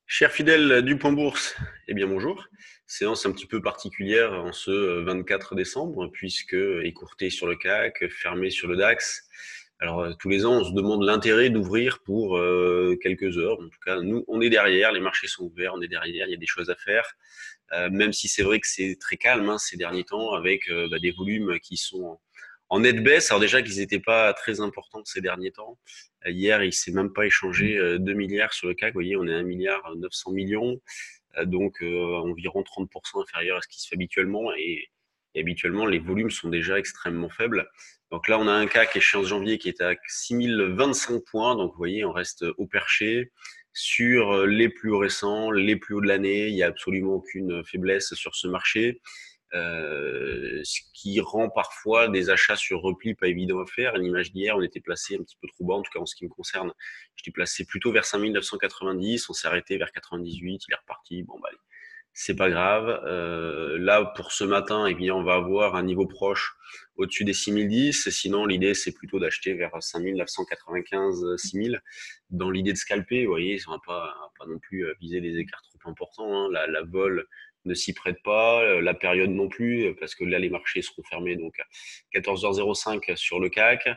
Chers fidèles du Point Bourse, eh bien bonjour. Séance un petit peu particulière en ce 24 décembre, puisque écourté sur le CAC, fermé sur le DAX. Alors tous les ans, on se demande l'intérêt d'ouvrir pour quelques heures. En tout cas, nous, on est derrière, les marchés sont ouverts, on est derrière, il y a des choses à faire. Même si c'est vrai que c'est très calme ces derniers temps, avec des volumes qui sont en nette baisse. Alors déjà qu'ils n'étaient pas très importants ces derniers temps. Hier, il s'est même pas échangé 2 milliards sur le CAC. Vous voyez, on est à 1 milliard 900 millions, donc environ 30% inférieur à ce qui se fait habituellement. Et habituellement, les volumes sont déjà extrêmement faibles. Donc là, on a un CAC échéance janvier qui est à 6025 points. Donc vous voyez, on reste au perché sur les plus hauts récents, les plus hauts de l'année. Il n'y a absolument aucune faiblesse sur ce marché. Ce qui rend parfois des achats sur repli pas évident à faire. À l'image d'hier, on était placé un petit peu trop bas, en tout cas en ce qui me concerne. J'étais placé plutôt vers 5990, on s'est arrêté vers 98, il est reparti. Bon, bah, allez, c'est pas grave. Là, pour ce matin, eh bien, on va avoir un niveau proche au-dessus des 6010. Sinon, l'idée, c'est plutôt d'acheter vers 5995, 6000. Dans l'idée de scalper, vous voyez, on va pas non plus viser des écarts trop importants. La vol ne s'y prête pas, la période non plus, parce que là, les marchés seront fermés donc à 14h05 sur le CAC,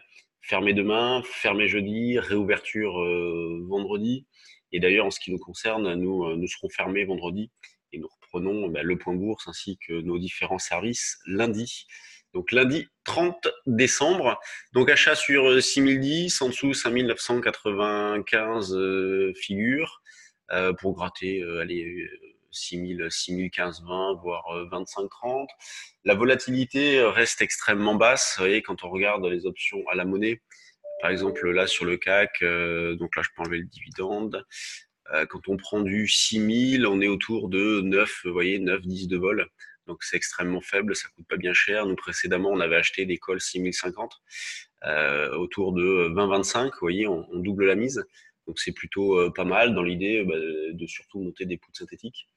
fermé demain, fermé jeudi, réouverture vendredi. Et d'ailleurs, en ce qui nous concerne, nous serons fermés vendredi et nous reprenons le point bourse ainsi que nos différents services lundi. Donc lundi 30 décembre. Donc achat sur 6010, en dessous 5995 figures pour gratter allez, 6000, 6015, 20, voire 25, 30. La volatilité reste extrêmement basse. Vous voyez, quand on regarde les options à la monnaie, par exemple là sur le CAC, donc là je peux enlever le dividende. Quand on prend du 6000, on est autour de 9, vous voyez, 9, 10 de vol. Donc c'est extrêmement faible, ça coûte pas bien cher. Nous précédemment, on avait acheté des calls 6050 autour de 20-25, vous voyez, on double la mise. Donc c'est plutôt pas mal dans l'idée de surtout monter des poutres synthétiques.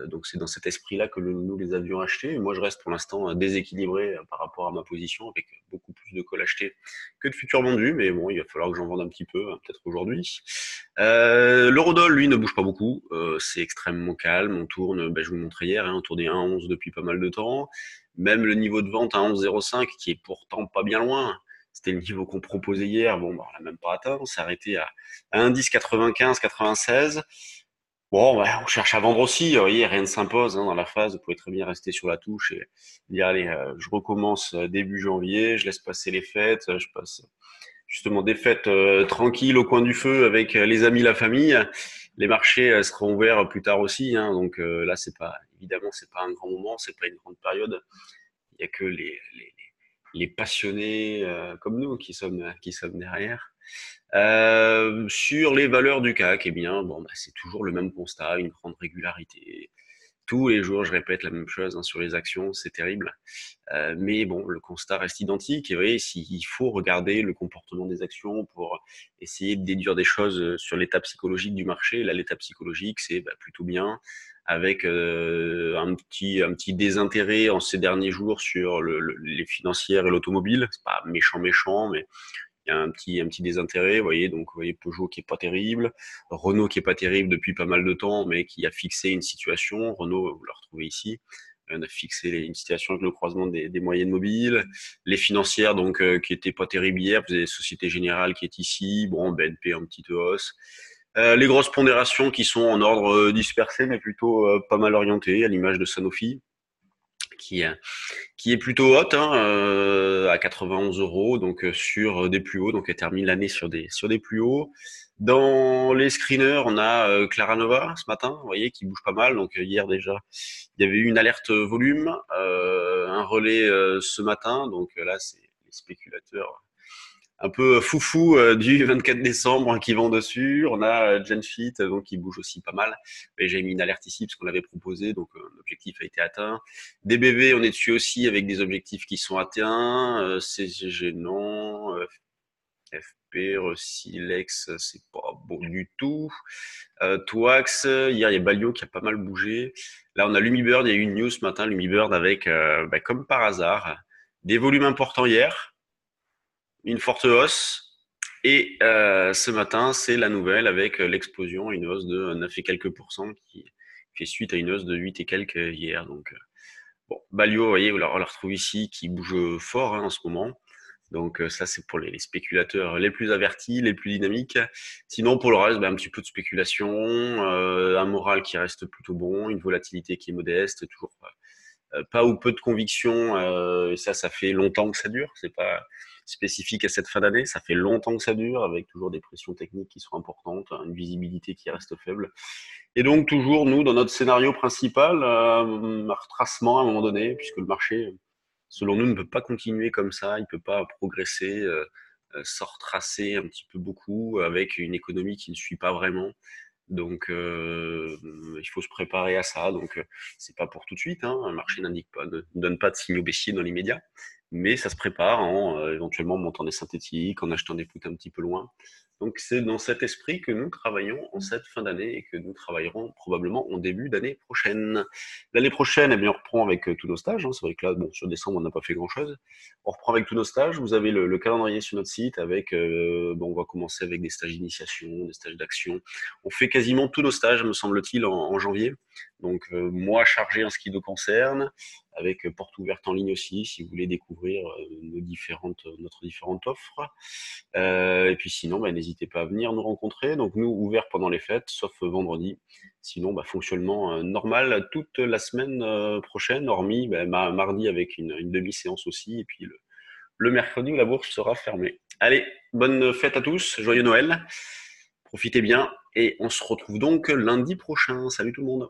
Donc c'est dans cet esprit-là que nous les avions achetés. Moi, je reste pour l'instant déséquilibré par rapport à ma position, avec beaucoup plus de calls achetés que de futurs vendus. Mais bon, il va falloir que j'en vende un petit peu, peut-être aujourd'hui. L'eurodoll, lui, ne bouge pas beaucoup. C'est extrêmement calme. On tourne, je vous montrais hier, on tourne des 1,11 depuis pas mal de temps. Même le niveau de vente à 11,05, qui est pourtant pas bien loin. C'était le niveau qu'on proposait hier. Bon, on l'a même pas atteint. On s'est arrêté à 1,10,95, 96. Bon, on cherche à vendre aussi. Vous voyez, rien ne s'impose dans la phase. Vous pouvez très bien rester sur la touche et dire, allez, je recommence début janvier, je laisse passer les fêtes, je passe justement des fêtes tranquilles au coin du feu avec les amis, la famille. Les marchés seront ouverts plus tard aussi. Donc là, c'est pas, évidemment, c'est pas un grand moment, c'est pas une grande période. Il y a que les passionnés comme nous qui sommes derrière. Sur les valeurs du CAC, eh bien, bon, c'est toujours le même constat, une grande régularité. Tous les jours, je répète la même chose sur les actions, c'est terrible. Mais bon, le constat reste identique. Et vous voyez, il faut regarder le comportement des actions pour essayer de déduire des choses sur l'état psychologique du marché. Là, l'état psychologique, c'est plutôt bien, avec un petit désintérêt en ces derniers jours sur les financières et l'automobile. C'est pas méchant, mais il y a un petit désintérêt, vous voyez, donc vous voyez Peugeot qui est pas terrible, Renault qui est pas terrible depuis pas mal de temps, mais qui a fixé une situation. Renault, vous le retrouvez ici, on a fixé une situation avec le croisement des moyennes mobiles, les financières donc qui étaient pas terribles hier, vous avez Société Générale qui est ici, bon BNP en petite hausse. Les grosses pondérations qui sont en ordre dispersé, mais plutôt pas mal orientées, à l'image de Sanofi, qui, euh, qui est plutôt haute, à 91 euros, donc sur des plus hauts, donc elle termine l'année sur des plus hauts. Dans les screeners, on a Clara Nova ce matin, vous voyez, qui bouge pas mal. Donc hier déjà, il y avait eu une alerte volume, un relais ce matin. Donc là, c'est les spéculateurs un peu foufou du 24 décembre qui vont dessus. On a Genfit donc qui bouge aussi pas mal. Et j'ai mis une alerte ici parce qu'on l'avait proposé, donc l'objectif a été atteint. DBV, on est dessus aussi avec des objectifs qui sont atteints. CGG non. FP, Silex, c'est pas bon du tout. Twax, hier il y a Balio qui a pas mal bougé. Là on a Lumibird, il y a eu une news ce matin, Lumibird avec, comme par hasard, des volumes importants hier, une forte hausse. Et ce matin, c'est la nouvelle avec l'explosion, une hausse de 9 et quelques pourcents qui fait suite à une hausse de 8 et quelques hier. Donc, bon, Balio, vous voyez, on la retrouve ici qui bouge fort en ce moment. Donc ça, c'est pour les spéculateurs les plus avertis, les plus dynamiques. Sinon, pour le reste, un petit peu de spéculation, un moral qui reste plutôt bon, une volatilité qui est modeste, toujours pas ou peu de conviction. Et ça fait longtemps que ça dure. C'est pas spécifique à cette fin d'année. Ça fait longtemps que ça dure, avec toujours des pressions techniques qui sont importantes, une visibilité qui reste faible. Et donc toujours, nous, dans notre scénario principal, un retracement à un moment donné, puisque le marché, selon nous, ne peut pas continuer comme ça, il ne peut pas progresser sans retracer un petit peu beaucoup avec une économie qui ne suit pas vraiment. Donc, il faut se préparer à ça. Donc, c'est pas pour tout de suite, hein. Un marché n'indique pas, ne donne pas de signaux baissiers dans l'immédiat, mais ça se prépare en éventuellement montant des synthétiques, en achetant des puts un petit peu loin. Donc, c'est dans cet esprit que nous travaillons en cette fin d'année et que nous travaillerons probablement en début d'année prochaine. L'année prochaine, eh bien, on reprend avec tous nos stages, hein. C'est vrai que là, bon, sur décembre, on n'a pas fait grand-chose. On reprend avec tous nos stages. Vous avez le calendrier sur notre site avec, bon, on va commencer avec des stages d'initiation, des stages d'action. On fait quasiment tous nos stages, me semble-t-il, en janvier. Donc, moi chargé en ce qui nous concerne, avec porte ouverte en ligne aussi, si vous voulez découvrir notre différente offre. Et puis sinon, n'hésitez pas à venir nous rencontrer. Donc, nous, ouverts pendant les fêtes, sauf vendredi. Sinon, fonctionnement normal toute la semaine prochaine, hormis mardi avec une demi-séance aussi. Et puis le mercredi où la bourse sera fermée. Allez, bonne fête à tous, joyeux Noël. Profitez bien et on se retrouve donc lundi prochain. Salut tout le monde.